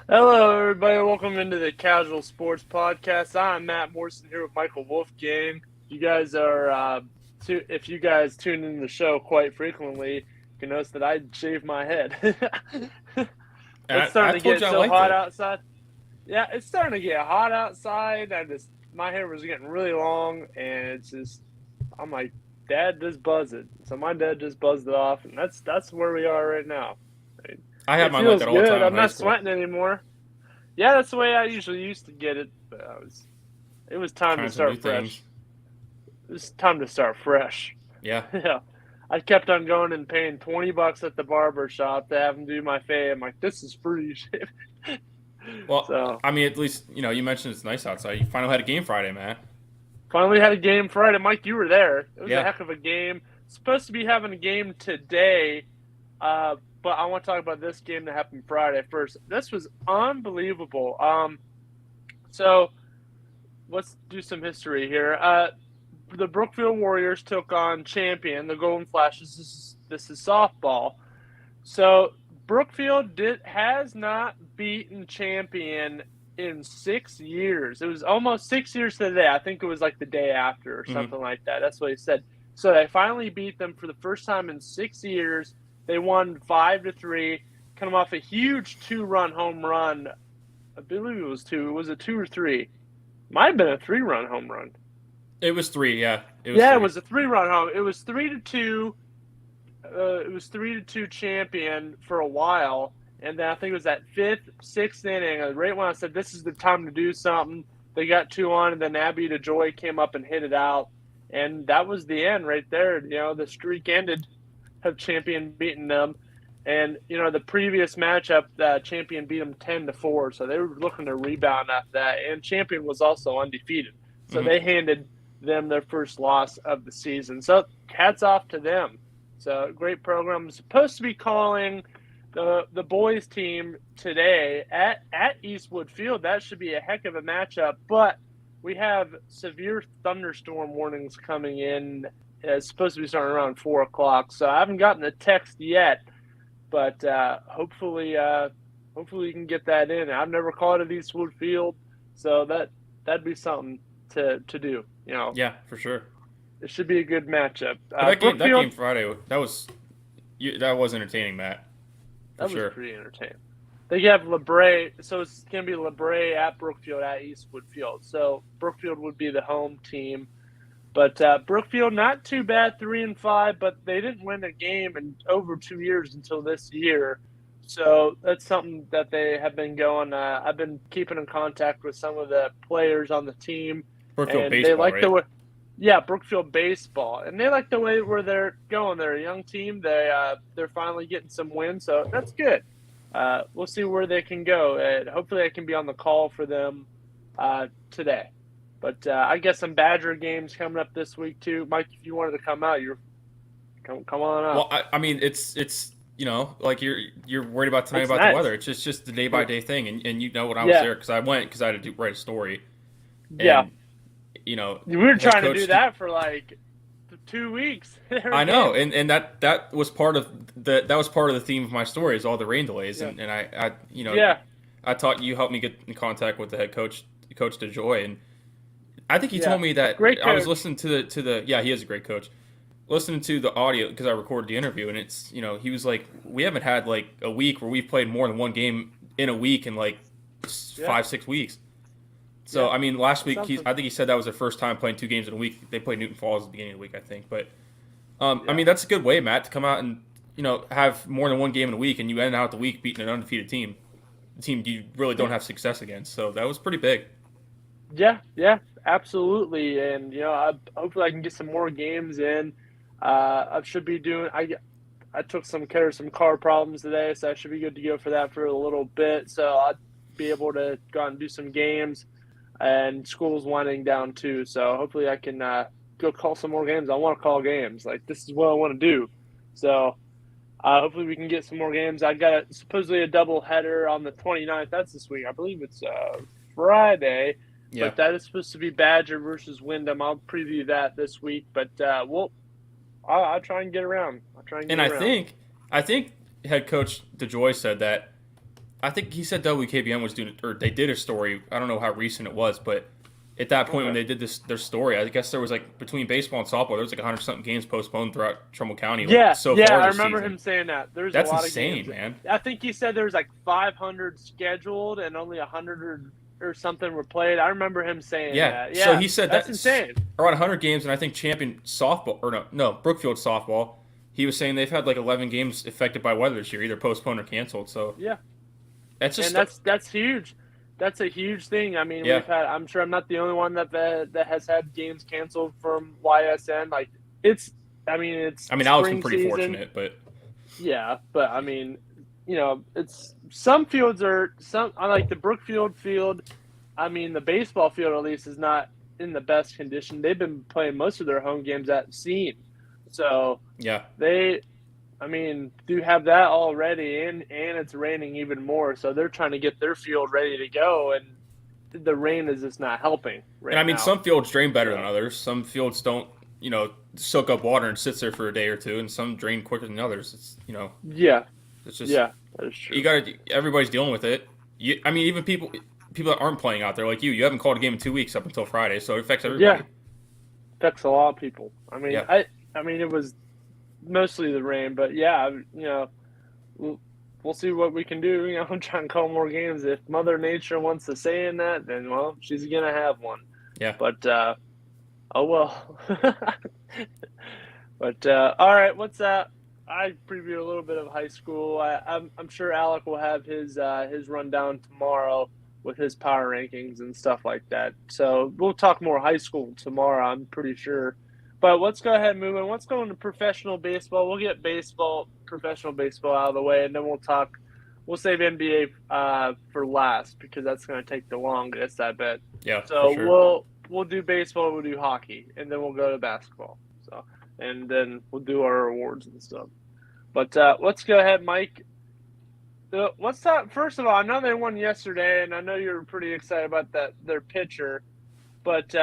Hello, everybody. Welcome into the Casual Sports Podcast. I'm Matt Morrison here with Michael Wolfgang. You guys are, if you guys tune in the show quite frequently, you can notice that I shave my head. It's I starting to told get you I so liked hot it. outside. Yeah, it's starting to get hot outside. My hair was getting really long, and I'm like, Dad, just buzz it. So my dad just buzzed it off, and that's where we are right now. I mean, I had it mine like feels that all the good. time in I'm high not school. sweating anymore. Yeah, that's the way I usually used to get it. But it was time to Trying some new start things. fresh. It was time to start fresh. Yeah. Yeah, I kept on going and paying $20 at the barber shop to have him do my fade. I'm like, this is free shit. Well, So I mean, at least you mentioned it's nice outside. You finally had a game Friday, man. finally had a game Friday. Mike, you were there. It was a Yeah. heck of a game. Supposed to be having a game today, but I want to talk about this game that happened Friday first. This was unbelievable. So let's do some history here. The Brookfield Warriors took on Champion, the Golden Flashes. This is softball. So Brookfield has not beaten Champion in 6 years. It was almost 6 years to the day. I think it was like the day after or hmm something like that. That's what he said. So they finally beat them for the first time in 6 years. They won 5-3, coming off a huge two-run home run. I believe it was two. Was it two or three? Might have been a three-run home run. It was three. Yeah, it was Yeah, it three. was a three-run home. It was 3-2. It was 3-2 Champion for a while, and then I think it was that fifth, sixth inning. Right when I said this is the time to do something, they got two on, and then Abby DeJoy came up and hit it out, and that was the end right there. The streak ended. Have Champion beaten them, and the previous matchup, Champion beat them 10-4, so they were looking to rebound after that. And Champion was also undefeated, so hmm they handed them their first loss of the season. So hats off to them. So great program. I'm supposed to be calling the boys team today at Eastwood Field. That should be a heck of a matchup, but we have severe thunderstorm warnings coming in. It's supposed to be starting around 4 o'clock, so I haven't gotten the text yet, but hopefully you can get that in. I've never called it Eastwood Field, so that'd be something to do. Yeah, for sure. It should be a good matchup. But that game Brookfield, Friday, that was entertaining, Matt, for that was sure. pretty entertaining. They have LeBray, so it's gonna be LeBray at Brookfield at Eastwood Field. So Brookfield would be the home team. But Brookfield, not too bad, 3-5, but they didn't win a game in over 2 years until this year. So that's something that they have been going. I've been keeping in contact with some of the players on the team, Brookfield and they baseball, like the right? way. Yeah, Brookfield baseball, and they like the way where they're going. They're a young team. They're finally getting some wins, so that's good. We'll see where they can go, and hopefully I can be on the call for them today. But I guess some Badger games coming up this week too. Mike, if you wanted to come out, you're come on Well, out. I mean, it's like you're worried about tonight It's about the nice. weather. It's just the day by day thing, and when I was Yeah, there because I went because I had to write a story, yeah. and We were head trying to do coach that for like 2 weeks I every know, game. and that was part of the theme of my story is all the rain delays, Yeah, and I yeah, I taught you helped me get in contact with the head coach, Coach DeJoy, and I think he yeah. told me that Great I was coach. listening to the yeah, he is a great coach, listening to the audio because I recorded the interview, and it's he was like, we haven't had like a week where we've played more than one game in a week in like Yeah, 5 6 weeks. So yeah. I mean, last That's week something. I think he said that was their first time playing 2 games in a week. They played Newton Falls at the beginning of the week, I think, but I Yeah, mean, that's a good way, Matt, to come out and have more than one game in a week, and you end out the week beating an undefeated team, the team you really don't yeah, have success against. So that was pretty big. yeah, yeah. Absolutely. And hopefully I can get some more games in. I should be doing. I took some care of some car problems today, so I should be good to go for that for a little bit. So I'll be able to go out and do some games, and school's winding down too. So hopefully I can go call some more games. I want to call games. Like this is what I want to do. So hopefully we can get some more games. I got supposedly a double header on the 29th. That's this week. I believe it's Friday, Yeah, but that is supposed to be Badger versus Wyndham. I'll preview that this week, but I'll try and get around. I'll try and get and around. I think head coach DeJoy said that I think he said WKBN was doing, or they did a story. I don't know how recent it was, but at that point when they did their story, I guess there was like between baseball and softball, there was like 100 something games postponed throughout Trumbull County. Like, Yeah, so yeah, far I this remember season. him saying that. There's That's a lot insane, of games, man. I think he said there was like 500 scheduled and only 100 or something were played. I remember him saying that. Yeah, so he said that's insane. Around 100 games, and I think champion softball, or no, Brookfield softball, he was saying they've had like 11 games affected by weather this year, either postponed or canceled. So yeah, that's just that's huge. That's a huge thing. I mean, Yeah. we've had. I'm sure I'm not the only one that has had games canceled from YSN. Like it's. I mean, it's. I mean, Alex spring been pretty season. fortunate, but Yeah, but I mean, it's some fields are some. I like the Brookfield field. I mean, the baseball field at least is not in the best condition. They've been playing most of their home games at Scene, so yeah. they. I mean, do have that already, and it's raining even more, so they're trying to get their field ready to go, and the rain is just not helping right And I mean, now. some fields drain better than others. Some fields don't, soak up water and sits there for a day or two, and some drain quicker than others. It's, Yeah, it's just yeah, that is true. everybody's dealing with it. I mean, even people that aren't playing out there like you haven't called a game in 2 weeks up until Friday, so it affects everybody. Yeah, affects a lot of people. I mean, Yeah. I mean, it was mostly the rain, but yeah, we'll see what we can do. Try and call more games. If Mother Nature wants to say in that, then well, she's gonna have one. Yeah. But oh well. But all right, what's that? I previewed a little bit of high school. I'm sure Alec will have his rundown tomorrow with his power rankings and stuff like that. So we'll talk more high school tomorrow, I'm pretty sure. But let's go ahead and move on. Let's go into professional baseball. We'll get professional baseball out of the way, and then we'll save NBA for last because that's going to take the longest, I bet. Yeah. So for sure. we'll do baseball, we'll do hockey, and then we'll go to basketball. So and then we'll do our awards and stuff. But let's go ahead, Mike. Let's talk. First of all, I know they won yesterday, and I know you were pretty excited about their pitcher. But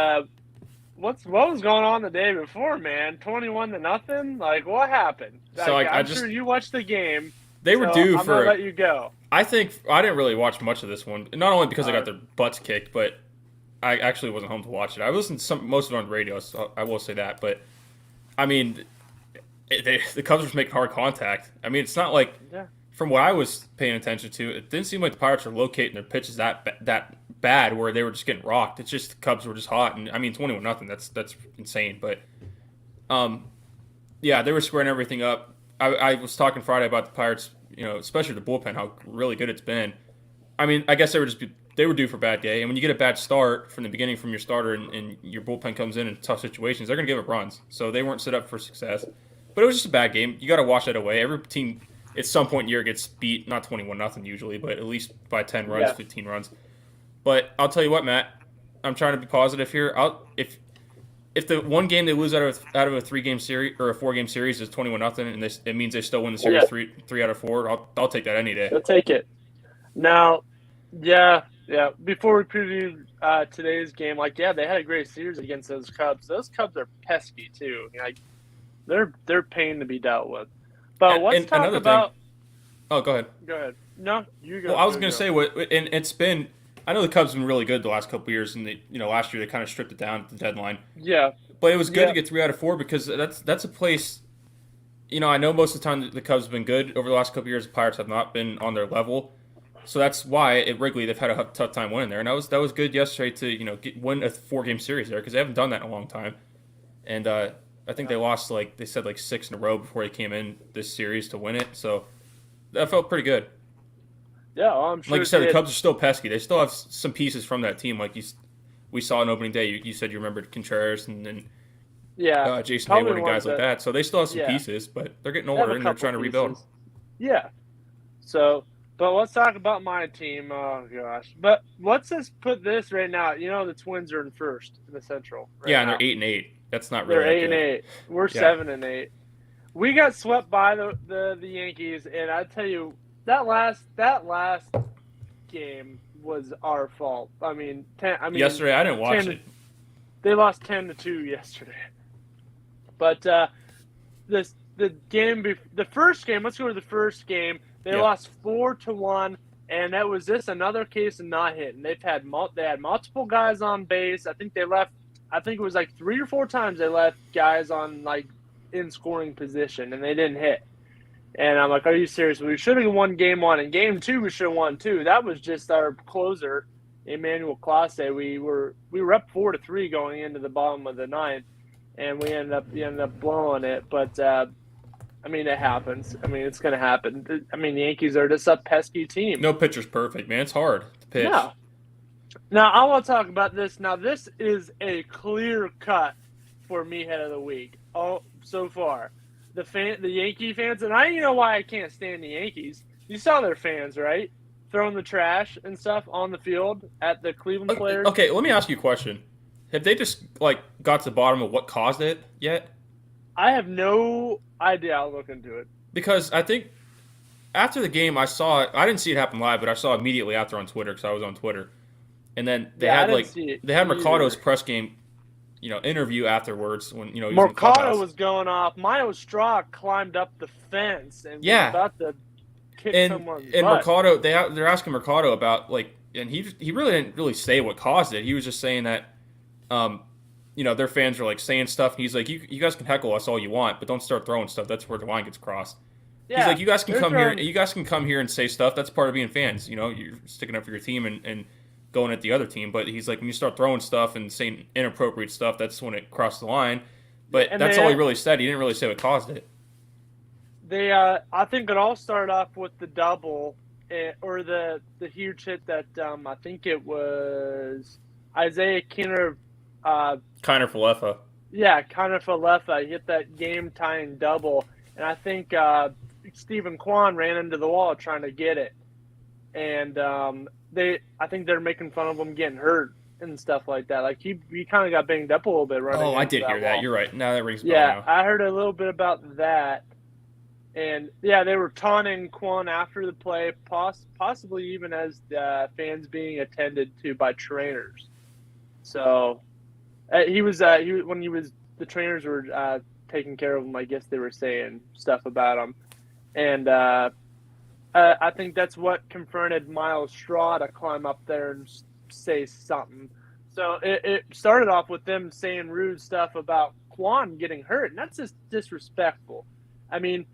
what was going on the day before, man? 21-0. Like, what happened? So I'm sure you watched the game. They were due I'm for. gonna let you go. I think I didn't really watch much of this one, not only because I got their butts kicked, but I actually wasn't home to watch it. I listened to most of it on the radio, so I will say that. But I mean, the Cubs were making hard contact. I mean, it's not like from what I was paying attention to, it didn't seem like the Pirates were locating their pitches that bad where they were just getting rocked. It's just the Cubs were just hot, and I mean 21-0. That's insane. But yeah, they were squaring everything up. I was talking Friday about the Pirates, especially the bullpen, how really good it's been. I mean, I guess they were due for a bad day, and when you get a bad start from the beginning from your starter and your bullpen comes in tough situations, they're going to give up runs. So they weren't set up for success. But it was just a bad game. You got to wash that away. Every team at some point in the year gets beat, not 21-0 usually, but at least by 10 runs, 15 runs. But I'll tell you what, Matt, I'm trying to be positive here. If the one game they lose out of a 3-game series or a 4-game series is 21-0, and it means they still win the series 3 out of 4, I'll take that any day. I'll take it. Now, yeah. Before we preview today's game, they had a great series against those Cubs. Those Cubs are pesky too. They're pain to be dealt with. But let's talk about. Oh, go ahead. Go ahead. No, you go. Well, I was going to say and it's been. I know the Cubs have been really good the last couple of years, and last year they kind of stripped it down at the deadline. Yeah. But it was good to get 3 out of 4 because that's a place. I know most of the time the Cubs have been good over the last couple of years. The Pirates have not been on their level, so that's why at Wrigley they've had a tough time winning there. And that was good yesterday to win a 4-game series there because they haven't done that in a long time. And I think they lost they said 6 in a row before they came in this series to win it. So that felt pretty good. Yeah, well, I'm sure. Like you said, the Cubs are still pesky. They still have some pieces from that team. Like we saw on opening day. You said you remembered Contreras and Jason Hayward and guys like that. So they still have some pieces, but they're getting older and they're trying to rebuild. Yeah. So, but let's talk about my team. Oh gosh. But let's just put this right now. The Twins are in first in the Central. And they're 8-8. That's not really. They're 8-8. We're 7-8. We got swept by the Yankees, and I tell you. That last game was our fault. Yesterday I didn't watch it. They lost 10-2 yesterday. But the first game. Let's go to the first game. They lost 4-1, And that was just another case of not hitting. They had multiple guys on base. I think it was like 3 or 4 times they left guys on like in scoring position, and they didn't hit. And I'm like, are you serious? We should have won game 1, and game 2 we should have won too. That was just our closer, Emmanuel Clase. We were up 4-3 going into the bottom of the 9th, and we ended up blowing it. But I mean, it happens. I mean, it's going to happen. I mean, the Yankees are just a pesky team. No pitcher's perfect, man. It's hard to pitch. No. Now, I want to talk about this. Now, this is a clear cut for me head of the week. Oh, so far. The Yankee fans, and you know why I can't stand the Yankees. You saw their fans, right? Throwing the trash and stuff on the field at the Cleveland players. Okay, let me ask you a question. Have they just, got to the bottom of what caused it yet? I have no idea. I'll look into it. Because I think after the game, I saw it. I didn't see it happen live, but I saw it immediately after on Twitter because I was on Twitter. And then they had Mercado's press game, interview afterwards when Mercado was going off. Mayo Straw climbed up the fence and was about to kick someone's butt. Mercado, they're asking Mercado about and he really didn't really say what caused it. He was just saying that, their fans are saying stuff. And he's like, you guys can heckle us all you want, but don't start throwing stuff. That's where the line gets crossed. Yeah, he's like, you guys can come here. You guys can come here and say stuff. That's part of being fans. You're sticking up for your team and going at the other team. But he's like, when you start throwing stuff and saying inappropriate stuff, that's when it crossed the line. But that's all he really said. He didn't really say what caused it. I think it all started off with the double or the huge hit that I think it was Isaiah Kiner. Kiner Falefa. Yeah, Kiner Falefa hit that game-tying double, and I think Stephen Kwan ran into the wall trying to get it, and I think they're making fun of him getting hurt and stuff like that. Like he kind of got banged up a little bit running. Oh, I did hear that. You're right. Now that rings a bell. Yeah, I heard a little bit about that, and yeah, they were taunting Kwan after the play, possibly even as fans being attended to by trainers. So. The trainers were taking care of him. I guess they were saying stuff about him, and I think that's what confronted Miles Straw to climb up there and say something. So it started off with them saying rude stuff about Kwan getting hurt, and that's just disrespectful. I mean,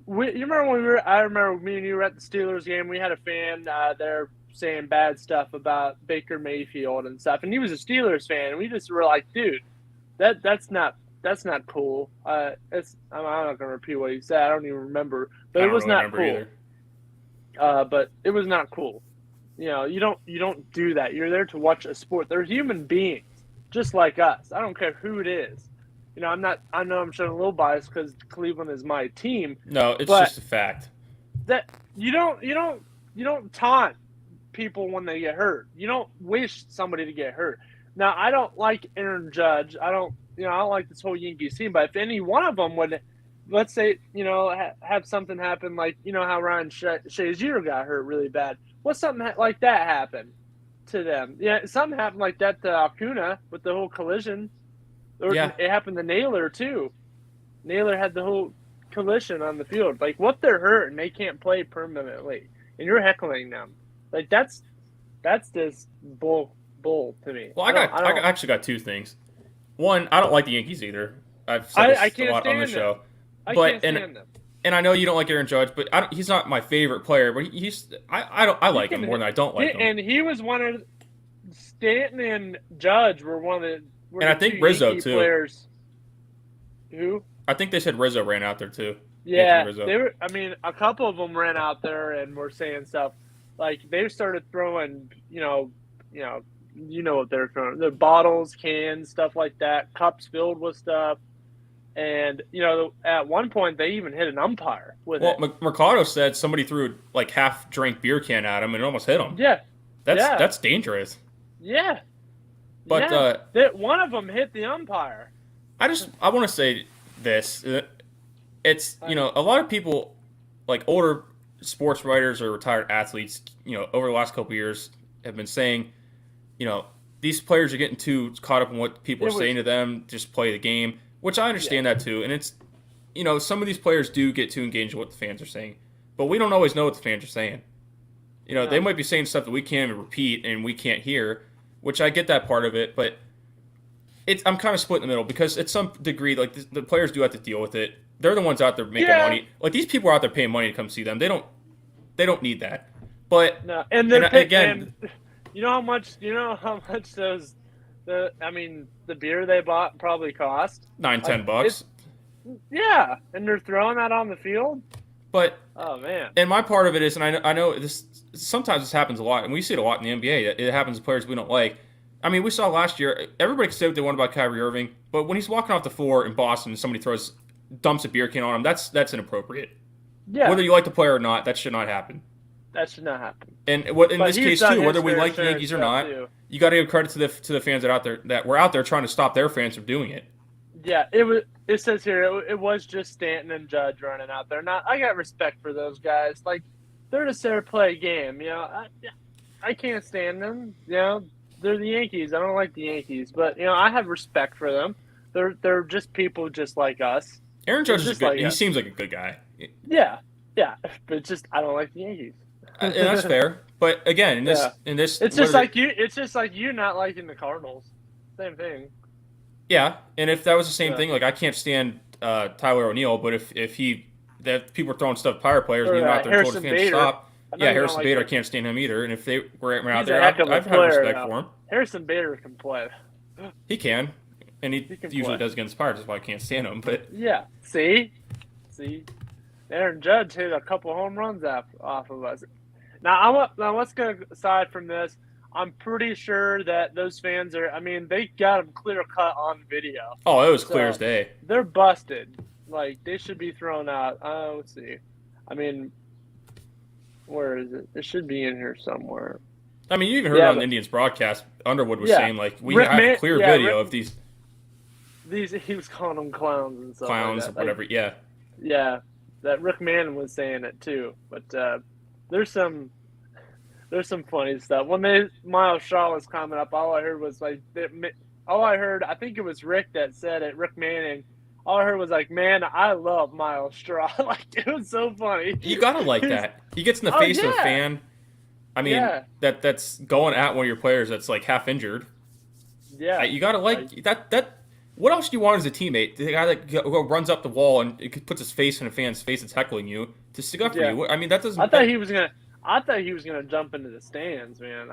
you remember when I remember me and you were at the Steelers game. We had a fan there saying bad stuff about Baker Mayfield and stuff, and he was a Steelers fan, and we just were like, dude, that's not cool. I'm not gonna repeat what he said. I don't even remember, but it was not cool. But it was not cool. You don't do that. You're there to watch a sport. They're human beings, just like us. I don't care who it is. I know I'm showing a little bias because Cleveland is my team. No, it's just a fact. That you don't taunt people when they get hurt. You don't wish somebody to get hurt. Now, I don't like Aaron Judge. I don't like this whole Yankees team. But if any one of them would, let's say, have something happen, like how Ryan Shazier got hurt really bad. What something like that happened to them? Yeah, something happened like that to Acuna with the whole collision. It happened to Naylor too. Naylor had the whole collision on the field. Like, what they're hurt and they can't play permanently, and you're heckling them. Like that's just bull to me. Well, I actually got 2 things. One, I don't like the Yankees either. I've said this a lot on the show. I can't stand them. And I know you don't like Aaron Judge, but he's not my favorite player. But I like him more than I don't like him. And he was one of Stanton and Judge were one of the. And I think Rizzo Yankee too. Players. Who? I think they said Rizzo ran out there too. Yeah, they were. I mean, a couple of them ran out there and were saying stuff. Like they started throwing, what they're throwing. The bottles, cans, stuff like that, cups filled with stuff. And, at one point they even hit an umpire with it. Well, Mercado said somebody threw half-drank beer can at him and it almost hit him. Yeah. That's dangerous. Yeah. But one of them hit the umpire. I want to say this. It's, a lot of people, like older sports writers or retired athletes, over the last couple of years have been saying, these players are getting too caught up in what people are saying to them, just play the game, which I understand that too. And it's, some of these players do get too engaged in what the fans are saying, but we don't always know what the fans are saying. They might be saying stuff that we can't even repeat and we can't hear, which I get that part of it, but I'm kind of split in the middle because at some degree, like the players do have to deal with it. They're the ones out there making money. Like these people are out there paying money to come see them. They don't need that. But no, again, you know how much the beer they bought probably cost $9-10. Yeah, and they're throwing that on the field. But oh man, and my part of it is, and I know this sometimes this happens a lot, and we see it a lot in the NBA. It happens to players we don't like. I mean, we saw last year. Everybody can say what they want about Kyrie Irving, but when he's walking off the floor in Boston and somebody dumps a beer can on him, that's inappropriate. Yeah. Whether you like the player or not, that should not happen. That should not happen. And in this case too, whether we like the Yankees or not, you got to give credit to the fans that were out there trying to stop their fans from doing it. Yeah, it says here it was just Stanton and Judge running out there. I got respect for those guys. Like they're just there to play a game. I can't stand them. They're the Yankees. I don't like the Yankees, but I have respect for them. They're just people just like us. Aaron Judge is good. He seems like a good guy. Yeah, but just I don't like the Yankees. And that's fair. But again, in this, it's just like you. It's just like you not liking the Cardinals. Same thing. Yeah, and if that was the same thing, like I can't stand Tyler O'Neill, but if people are throwing stuff at Pirate players, and you're out there told the fans to stop. Yeah, Harrison Bader, I can't stand him either. And if they were out there, I've had respect for him. Harrison Bader can play. He can, and he usually does against Pirates. That's why I can't stand him. But yeah, see, Aaron Judge hit a couple home runs off of us. Now let's go aside from this. I'm pretty sure that those fans are. I mean, they got them clear cut on video. Oh, it was clear as day. They're busted. Like they should be thrown out. Let's see. I mean, where is it? It should be in here somewhere. I mean, you even heard on the Indians broadcast. Underwood was saying like we have clear video of these. He was calling them clowns and stuff. Clowns like that. Or whatever. Yeah. Yeah, that Rick Manning was saying it too. But there's some funny stuff. When Miles Shaw was coming up, all I heard was like, I think it was Rick that said it, Rick Manning. All I heard was like, man, I love Miles Straw. Like, it was so funny. You gotta like that. He gets in the face of a fan. I mean, that's going at one of your players that's like half injured. Yeah. You gotta like that. What else do you want as a teammate? The guy that runs up the wall and puts his face in a fan's face that's heckling you to stick up for you. I mean, that doesn't. I thought he was gonna jump into the stands, man.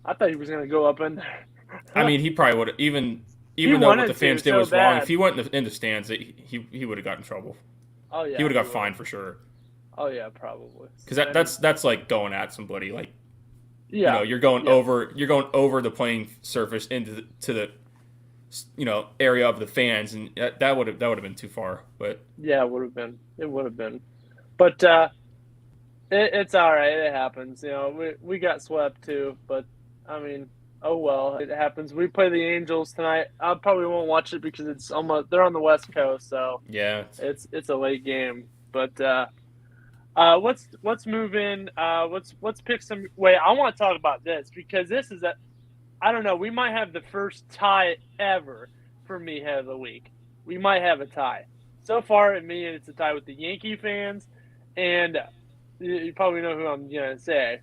I thought he was gonna go up in there. I mean, he probably would have even though what the fans did was wrong. If he went in the stands, he would have got in trouble. Oh yeah, he would have got fined for sure. Oh yeah, probably. Because that's like going at somebody. Like, you're going over the playing surface into the area of the fans, and that would have been too far. But yeah, it would have been. But it's all right. It happens. We got swept too. But I mean, oh well, it happens. We play the Angels tonight. I probably won't watch it because they're on the West Coast, so yeah, it's a late game. But let's move in. Let's pick some. Wait, I want to talk about this because this is I don't know. We might have the first tie ever for me head of the week. We might have a tie. So far, it's a tie with the Yankee fans, and you probably know who I'm gonna say.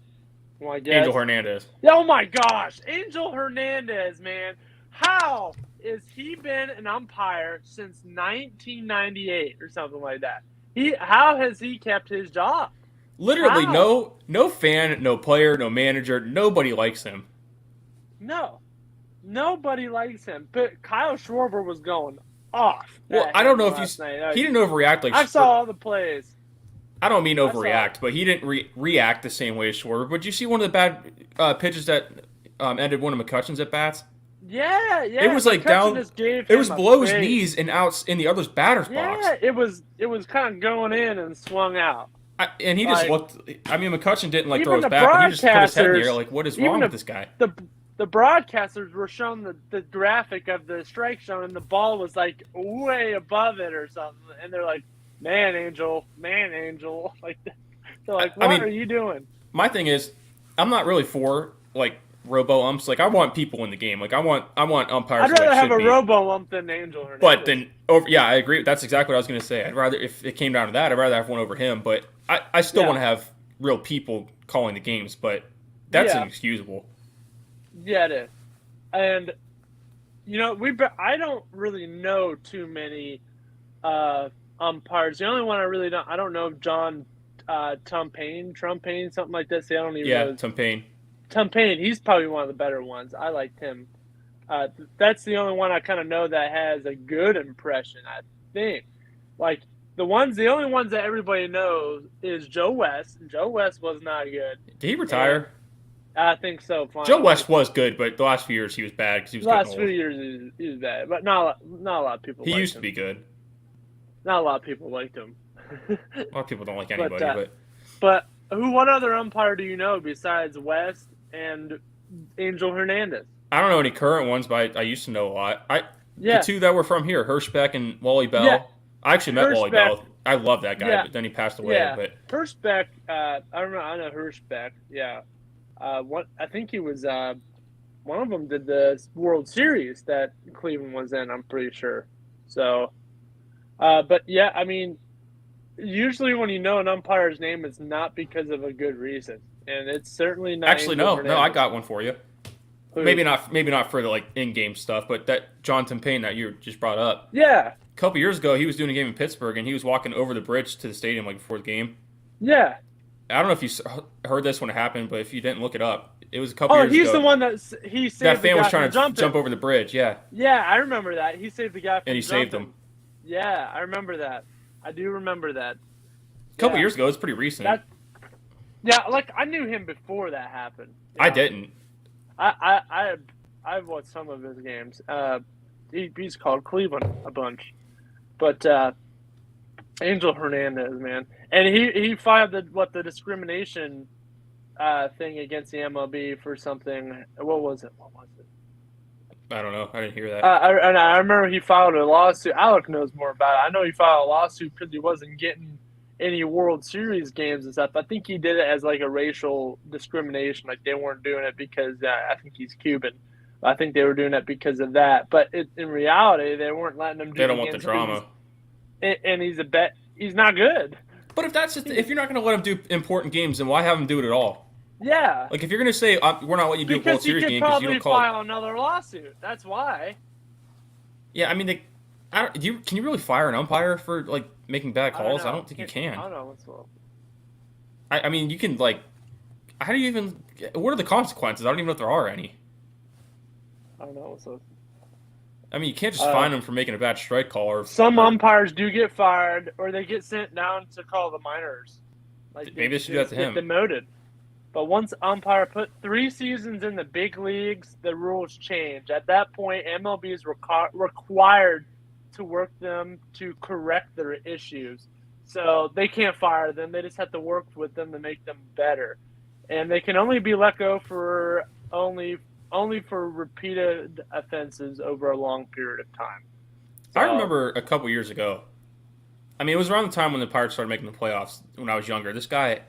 Well, I guess. Angel Hernandez. Oh my gosh, Angel Hernandez, man! How has he been an umpire since 1998 or something like that? How has he kept his job? Literally, no fan, no player, no manager, nobody likes him. No, nobody likes him. But Kyle Schwarber was going off. Well, I don't know if he didn't overreact. Like I saw all the plays. I don't mean overreact, but he didn't react the same way as Schwarber. But did you see one of the bad pitches that ended one of McCutcheon's at bats? Yeah. It was like down. It was below his knees and out in the other's batter's box. Yeah, it was kind of going in and swung out. And he just looked. I mean, McCutcheon didn't throw his bat, but he just put his head in the air. Like, what is wrong with this guy? The broadcasters were showing the graphic of the strike zone, and the ball was like way above it or something. And they're like, "Man, Angel." Like, they're like, "What are you doing?" My thing is, I'm not really for like robo umps. Like, I want people in the game. Like, I want umpires. I'd rather have a robo ump than Angel Hernandez. But then I agree. That's exactly what I was going to say. I'd rather, if it came down to that, I'd rather have one over him. But I still want to have real people calling the games, but that's Yeah. inexcusable. Yeah, it is. And I don't really know too many umpires. The only one I don't know John Trumpane, something like this. I don't even Yeah, know. Tom Payne. Trumpane, he's probably one of the better ones. I liked him. That's the only one I kind of know that has a good impression, I think. Like the only ones that everybody knows is Joe West. Joe West was not good. Did he And retire? I think so. Joe Finally, West was good, but the last few years he was bad because he was the getting last few old. years he was bad, but not a lot of people He liked used to him. be good. Not a lot of people liked him. A lot of people don't like but anybody, but what other umpire do you know besides West and Angel Hernandez? I don't know any current ones, but I used to know a lot. The Yeah, two that were from here, Hirschbeck and Wally Bell. yeah, I actually met Wally Hirschbeck. Bell. I love that guy, Yeah, but then he passed away. yeah. But Hirschbeck. I don't know. I know Hirschbeck. Yeah. I think he was. One of them did the World Series that Cleveland was in. I'm pretty sure. So, but yeah, I mean, usually when you know an umpire's name, it's not because of a good reason, and it's certainly not. actually, Angel no, I Hernandez. got one for you. Who? Maybe not for the like in-game stuff, but that John Payne that you just brought up. Yeah, A couple years ago, he was doing a game in Pittsburgh, and he was walking over the bridge to the stadium like before the game. yeah. I don't know if you heard this when it happened, but if you didn't look it up, it was a couple Oh, years ago. he's the one that he saved That fan the guy was trying from to jump over the bridge, yeah, Yeah, I remember that. He saved the guy from and he saved him. Yeah, I remember that. I do remember that. A couple Yeah. years ago, it's pretty recent. Yeah, like I knew him before that happened. I didn't. I've watched some of his games. He's called Cleveland a bunch, but Angel Hernandez, man, and he filed the discrimination thing against the MLB for something. What was it? I don't know. I didn't hear that. I remember he filed a lawsuit. Alec knows more about it. I know he filed a lawsuit because he wasn't getting any World Series games and stuff. I think he did it as like a racial discrimination. Like they weren't doing it because I think he's Cuban. I think they were doing it because of that. But in reality, they weren't letting him do They don't want the drama. And he's not good. But if you're not going to let him do important games, then why have him do it at all? Yeah. Like if you're going to say we're not letting you do a World Series game because you don't call probably file another lawsuit. That's why. Yeah, I mean, can you really fire an umpire for like making bad calls? I don't think you can. I don't know what's wrong. I mean, you can like. How do you even? What are the consequences? I don't even know if there are any. I don't know what's wrong. I mean, you can't just fine them for making a bad strike call. Or some umpires do get fired, or they get sent down to call the minors. Like maybe they should do that to him. Demoted. But once umpire put 3 seasons in the big leagues, the rules change. At that point, MLB is required to work them to correct their issues. So they can't fire them. They just have to work with them to make them better. And they can only be let go for only for repeated offenses over a long period of time. So, I remember a couple years ago. I mean, it was around the time when the Pirates started making the playoffs when I was younger. This guy,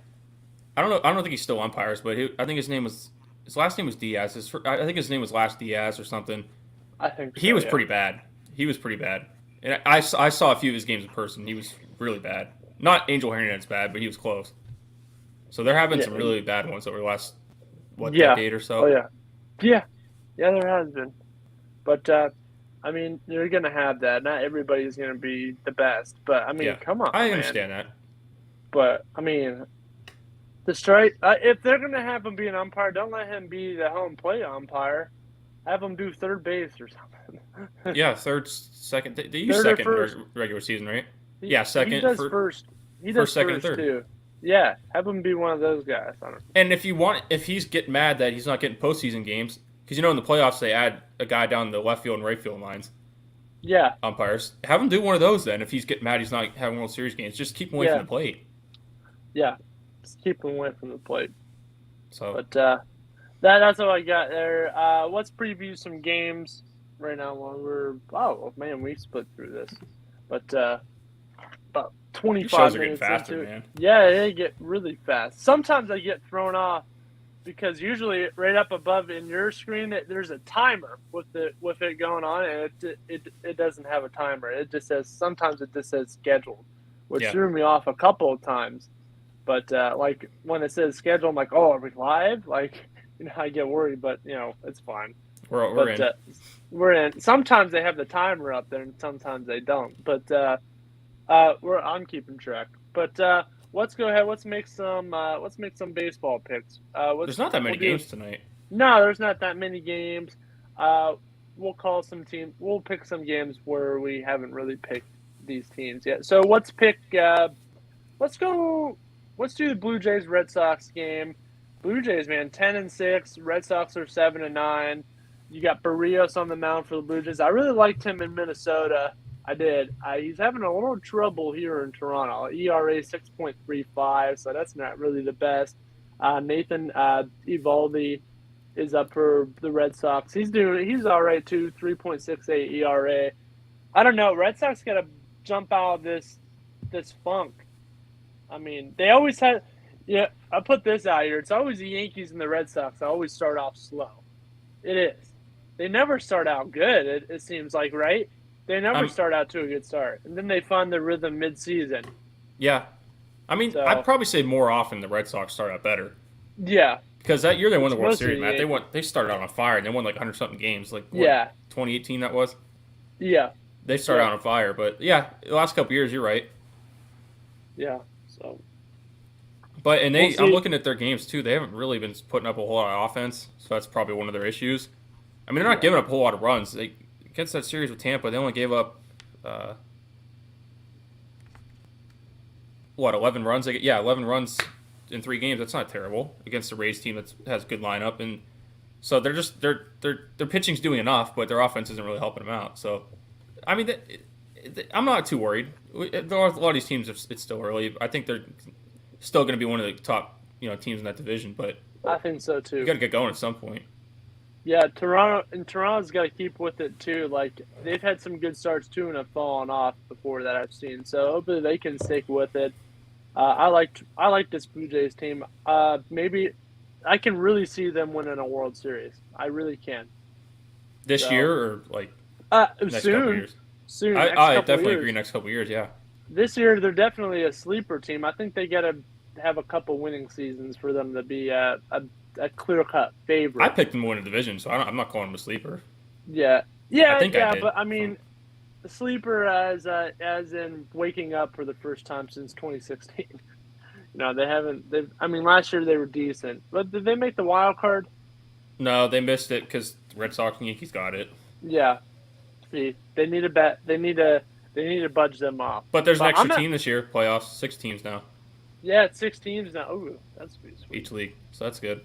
I don't think he still umpires, but I think his last name was Diaz. I think his name was Last Diaz or something. I think he was pretty bad. He was pretty bad. And I saw a few of his games in person. He was really bad. Not Angel Hernandez bad, but he was close. So there have been some really bad ones over the last decade or so. Oh yeah, there has been. But I mean, you're gonna have that. Not everybody's gonna be the best, but I mean, come on. I understand that. But I mean, the strike. If they're gonna have him be an umpire, don't let him be the home plate umpire. Have him do third base or something. Yeah, third, second. They use second in regular season, right? Yeah, second. He does first. He does second, and third too. Yeah, have him be one of those guys. And if he's getting mad that he's not getting postseason games, because in the playoffs they add a guy down the left field and right field lines. Yeah. Umpires, have him do one of those then. If he's getting mad, he's not having World Series games. Just keep him away from the plate. Yeah, just keep him away from the plate. So, but that's all I got there. Let's preview some games right now. While we split through this, but about 25 shows are minutes getting faster, into it. man. Yeah, they get really fast. Sometimes I get thrown off because usually right up above in your screen there's a timer with it going on, and it doesn't have a timer. It just says scheduled, which threw me off a couple of times. But like when it says schedule, I'm like, oh, are we live? Like, I get worried, but it's fine. We're in. We're in. Sometimes they have the timer up there, and sometimes they don't. But I'm keeping track. But let's go ahead. Let's make some baseball picks. There's not that many games tonight. No, there's not that many games. We'll call some teams. We'll pick some games where we haven't really picked these teams yet. So let's pick. Let's go. Let's do the Blue Jays Red Sox game. Blue Jays, man, 10-6. Red Sox are 7-9. You got Barrios on the mound for the Blue Jays. I really liked him in Minnesota. I did. He's having a little trouble here in Toronto. ERA 6.35, so that's not really the best. Nathan Eovaldi is up for the Red Sox. He's all right too. 3.68 ERA. I don't know. Red Sox got to jump out of this funk. I mean, they always had. Yeah, I put this out here. It's always the Yankees and the Red Sox that always start off slow. It is. They never start out good. It seems like, right? They never start out to a good start, and then they find the rhythm mid-season. Yeah, I mean, I'd probably say more often the Red Sox start out better. Yeah, because that year they won the World Series, Matt. They started out on fire and they won like 100-something games. Like 2018 that was. Yeah, they started out on fire, but the last couple years, you're right. Yeah, so. But I'm looking at their games too. They haven't really been putting up a whole lot of offense, so that's probably one of their issues. I mean, they're not giving up a whole lot of runs. Against that series with Tampa, they only gave up 11 runs? 11 runs in 3 games. That's not terrible against the Rays team that has a good lineup, and so their pitching's doing enough, but their offense isn't really helping them out. So, I mean, I'm not too worried. A lot of these teams, it's still early. I think they're still going to be one of the top teams in that division, but I think so too. You got to get going at some point. Yeah, Toronto's got to keep with it too. Like they've had some good starts too and have fallen off before that I've seen. So hopefully they can stick with it. I like this Blue Jays team. Maybe I can really see them winning a World Series. I really can. This year or like next soon? Couple years? Soon. I definitely agree. Next couple years, yeah. This year they're definitely a sleeper team. I think they got to have a couple winning seasons for them to be a clear-cut favorite. I picked them to win a division, so I'm not calling them a sleeper. Yeah, I think I did. But I mean, a sleeper as in waking up for the first time since 2016. They haven't. I mean, last year they were decent, but did they make the wild card? No, they missed it because Red Sox and Yankees got it. Yeah, see, they need a bet. They need to budge them off. But there's an extra team this year, playoffs, 6 teams now. Yeah, it's 6 teams now. Ooh, that's sweet. Each league, so that's good.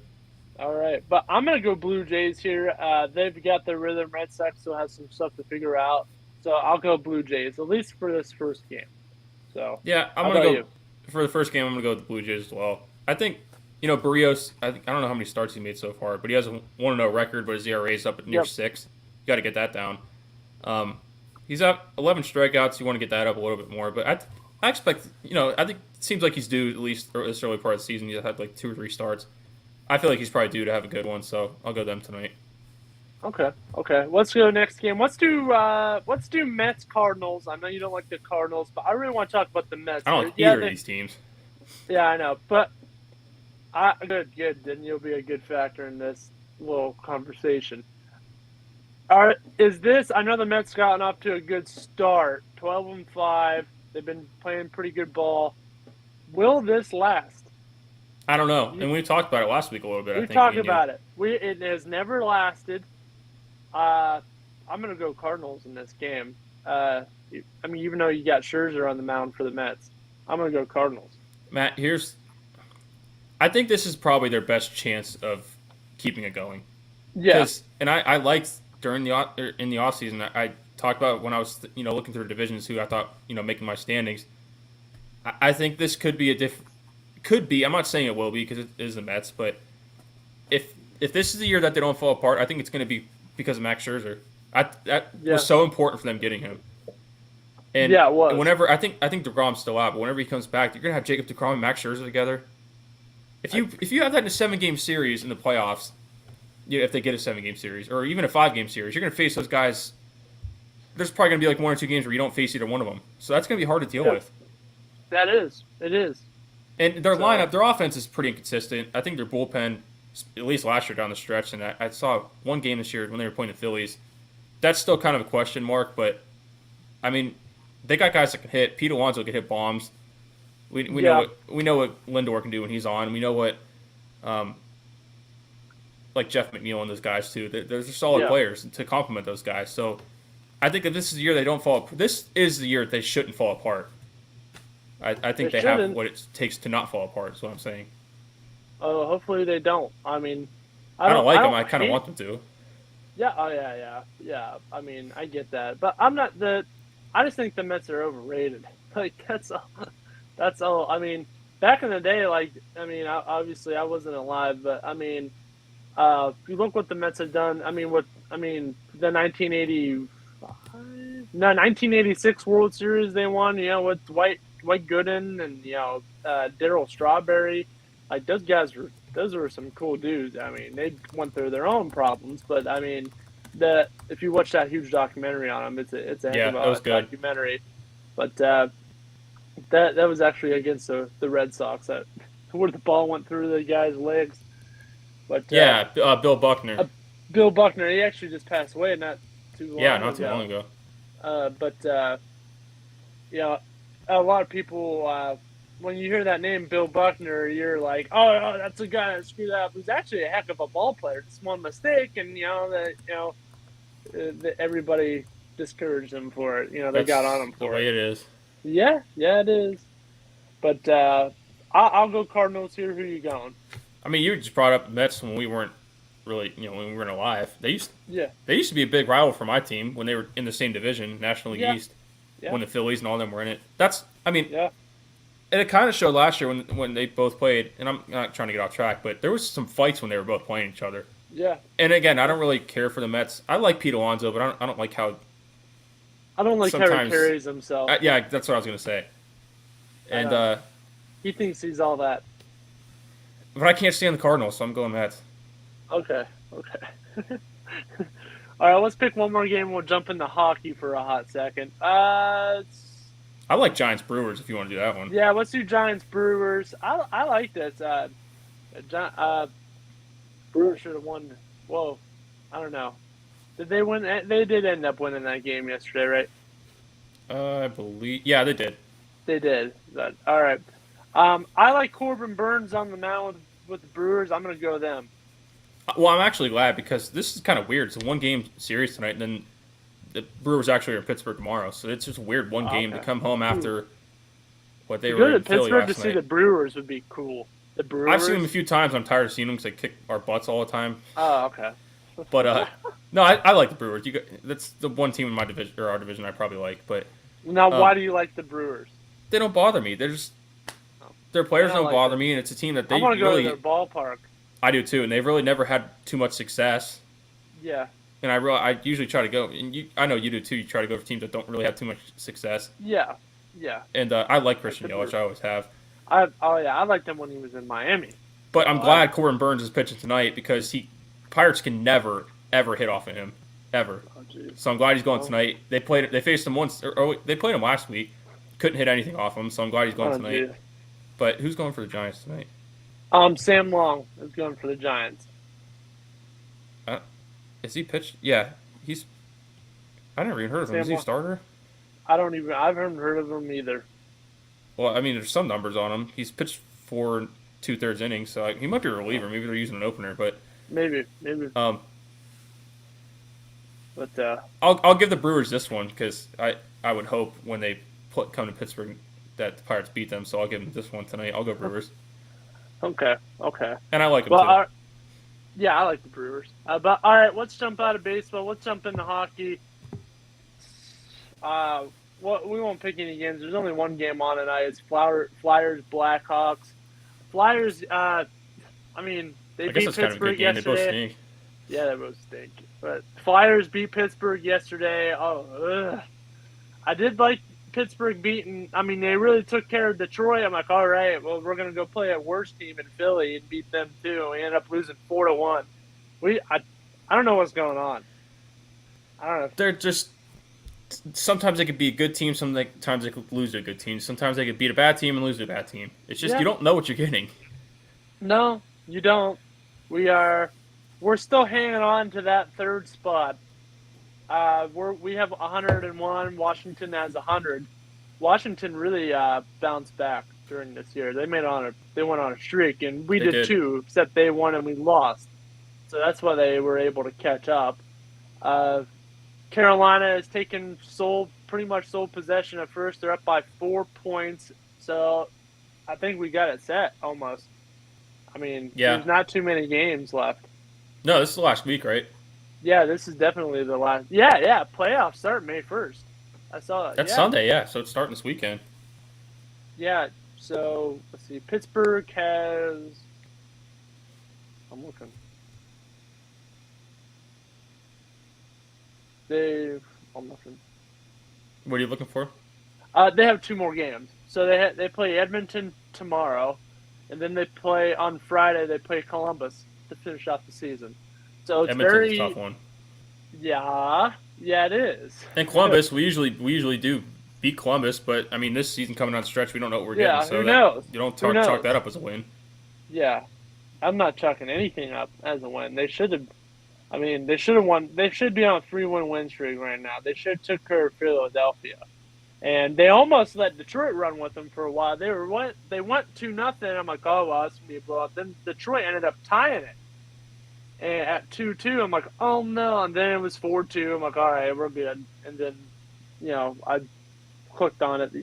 All right, but I'm going to go Blue Jays here. They've got their rhythm. Red Sox still has some stuff to figure out. So I'll go Blue Jays, at least for this first game. So yeah, I'm going to go for the first game. I'm going to go with the Blue Jays as well. I think, Barrios, I don't know how many starts he made so far, but he has a 1-0 record, but his ERA is up at near 6. You got to get that down. He's up 11 strikeouts. You want to get that up a little bit more, but I expect, I think it seems like he's due at least this early part of the season. He's had like 2 or 3 starts. I feel like he's probably due to have a good one, so I'll go them tonight. Okay. Let's go next game. Let's do Mets Cardinals. I know you don't like the Cardinals, but I really want to talk about the Mets. I don't like either of these teams. Yeah, I know, but good. Then you'll be a good factor in this little conversation. All right, I know the Mets gotten off to a good start, 12-5. They've been playing pretty good ball. Will this last? I don't know, and we talked about it last week a little bit. We talked about it. It has never lasted. I'm going to go Cardinals in this game. I mean, even though you got Scherzer on the mound for the Mets, I'm going to go Cardinals. Matt, I think this is probably their best chance of keeping it going. Yeah. And I liked in the offseason, I talked about when I was looking through the divisions who I thought making my standings. I think this could be could be. I'm not saying it will be because it is the Mets, but if this is the year that they don't fall apart, I think it's going to be because of Max Scherzer. That was so important for them getting him. And it was. And whenever I think DeGrom's still out, but whenever he comes back, you're going to have Jacob DeGrom and Max Scherzer together. If you have that in a 7-game series in the playoffs, if they get a 7-game series or even a 5-game series, you're going to face those guys. There's probably going to be like 1 or 2 games where you don't face either one of them. So that's going to be hard to deal with. It is. And their So, lineup, their offense is pretty inconsistent. I think their bullpen, at least last year down the stretch, and I saw one game this year when they were playing the Phillies. That's still kind of a question mark, but I mean, they got guys that can hit. Pete Alonso can hit bombs. yeah, We know what Lindor can do when he's on. We know what um, like Jeff McNeil and those guys too. They're solid yeah. players to complement those guys. So I think if this is the year they don't fall, this is the year they shouldn't fall apart. I They think they have shouldn't. what it takes to not fall apart. Is what I'm saying. Hopefully they don't. I mean, I don't like I them. don't I kind of hate. want them to. Yeah. Oh yeah. Yeah. Yeah. I mean, I get that, but I'm not the. I just think the Mets are overrated. Like that's all. That's all. I mean, back in the day, like I mean, obviously I wasn't alive, but I mean, if you look what the Mets have done. The 1986 World Series they won. You know, with Dwight Gooden and Darryl Strawberry. Like those were some cool dudes. I mean, they went through their own problems, but I mean, if you watch that huge documentary on them, it's a heck Yeah, of it was a good. documentary. But that was actually against the Red Sox that where the ball went through the guy's legs. But Yeah, Bill Buckner. Bill Buckner, he actually just passed away not too long Yeah, ago. not too long ago. But you know, a lot of people when you hear that name, Bill Buckner, you're like, oh, that's a guy that screwed up. Who's actually a heck of a ball player. Just one mistake, and that everybody discouraged him for it. You know, they got on him the for way it. it is. Yeah, it is. But I'll go Cardinals here. Who you going? I mean, you just brought up the Mets when we weren't really, when we weren't alive. Yeah, They used to be a big rival for my team when they were in the same division, National League yeah, East, yeah, when the Phillies and all them were in it. I mean, yeah, and it kind of showed last year when they both played. And I'm not trying to get off track, but there was some fights when they were both playing each other. yeah. And again, I don't really care for the Mets. I like Pete Alonso, but I don't like how. I don't like how he Sometimes- carries himself. Yeah, that's what I was gonna say. And He thinks he's all that. but I can't stand the Cardinals, so I'm going Mets. Okay. All right, let's pick one more game. We'll jump into hockey for a hot second. I like Giants Brewers if you want to do that one. Yeah, let's do Giants Brewers. I like this. Brewers should have won. Whoa, I don't know. Did they win? They did end up winning that game yesterday, right? I believe. Yeah, they did. They did. But, all right. I like Corbin Burns on the mound with the Brewers. I'm going to go them. Well, I'm actually glad because this is kind of weird. It's a one-game series tonight, and then the Brewers actually are in Pittsburgh tomorrow. So it's just a weird one game to come home after what they To were go to in Philly Pittsburgh to last see night. the Brewers would be cool. The Brewers. I've seen them a few times. I'm tired of seeing them because they kick our butts all the time. Oh, okay. But no, I like the Brewers. That's the one team in my division or our division I probably like. But Now, why do you like the Brewers? they don't bother me. Their players I don't don't like bother them. me, and it's a team that I they want to go really. to their ballpark. I do too, and they've really never had too much success. Yeah. And I usually try to go, and I know you do too. You try to go for teams that don't really have too much success. Yeah. And I like Christian Yelich. I always have. I liked him when he was in Miami. But I'm glad Corbin Burns is pitching tonight because Pirates can never ever hit off of him ever. Oh, geez. So I'm glad he's going tonight. They faced him once, or they played him last week. Couldn't hit anything off him, so I'm glad he's going tonight. Geez. But who's going for the Giants tonight? Sam Long is going for the Giants. Is he pitched? Yeah, I never even heard of him. Is he a starter? I haven't heard of him either. Well, I mean, there's some numbers on him. He's pitched for 2/3 innings, so he might be a reliever. Maybe they're using an opener, but Maybe. But I'll give the Brewers this one because I would hope when they come to Pittsburgh that the Pirates beat them. So I'll give them this one tonight. I'll go Brewers. okay. And I like them Well, too. yeah, I like the Brewers. But all right, let's jump out of baseball. Let's jump into hockey. We won't pick any games. There's only one game on tonight. It's Flyers Blackhawks. Flyers. They I guess beat that's kind of a good Pittsburgh game. They both yesterday. stink. Yeah, they both stink. But Flyers beat Pittsburgh yesterday. I did like Pittsburgh beating. I mean, they really took care of Detroit. I'm like, all right, well, we're gonna go play a worse team in Philly and beat them too. We ended up losing 4-1. I don't know what's going on. I don't know. sometimes they could be a good team. Sometimes they could lose to a good team. Sometimes they could beat a bad team and lose to a bad team. It's just Yeah. you don't know what you're getting. No, you don't. We're still hanging on to that third spot. We have 101. Washington has 100. Washington really bounced back during this year. They went on a streak, and we did too. Except they won and we lost, so that's why they were able to catch up. Carolina has pretty much sole possession at first. They're up by 4 points, so I think we got it set almost. I mean, There's not too many games left. No, this is the last week, right? Yeah, this is definitely the last. Yeah. Playoffs start May 1st. I saw that. That's Sunday, yeah. So it's starting this weekend. Yeah. So let's see. Pittsburgh has. I'm looking. I'm looking. What are you looking for? They have 2 more games. So they play Edmonton tomorrow, and then they play on Friday. They play Columbus to finish off the season. So it's Edmonton's a tough one. Yeah, it is. And Columbus, we usually do beat Columbus, but I mean this season coming on stretch, we don't know what we're getting. So who knows? You don't chalk that up as a win. Yeah, I'm not chalking anything up as a win. They should have. I mean, they should have won. They should be on a 3-1 win streak right now. They should have took care of Philadelphia, and they almost let Detroit run with them for a while. They went 2-0. I'm like, oh well, it's gonna be a blowout. Then Detroit ended up tying it, and at 2-2, I'm like, oh no. And then it was 4-2. I'm like, all right, we're good. And then, I clicked on it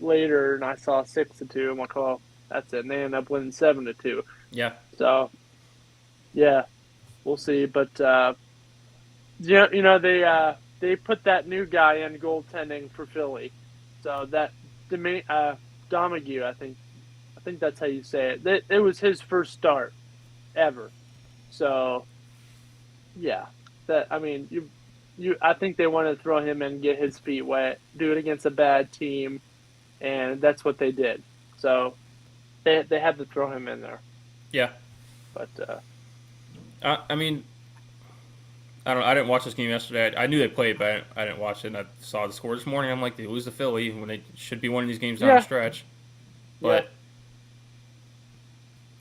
later, and I saw 6-2. I'm like, oh, that's it. And they ended up winning 7-2. Yeah. So, yeah. We'll see, but they put that new guy in goaltending for Philly, so that Domingue, I think that's how you say it. It was his first start ever, so yeah. I think they wanted to throw him in, get his feet wet, do it against a bad team, and that's what they did. So they had to throw him in there. Yeah, but. I mean, I didn't watch this game yesterday. I knew they played, but I didn't watch it. And I saw the score this morning. I'm like, they lose to Philly when they should be winning these games down the stretch. But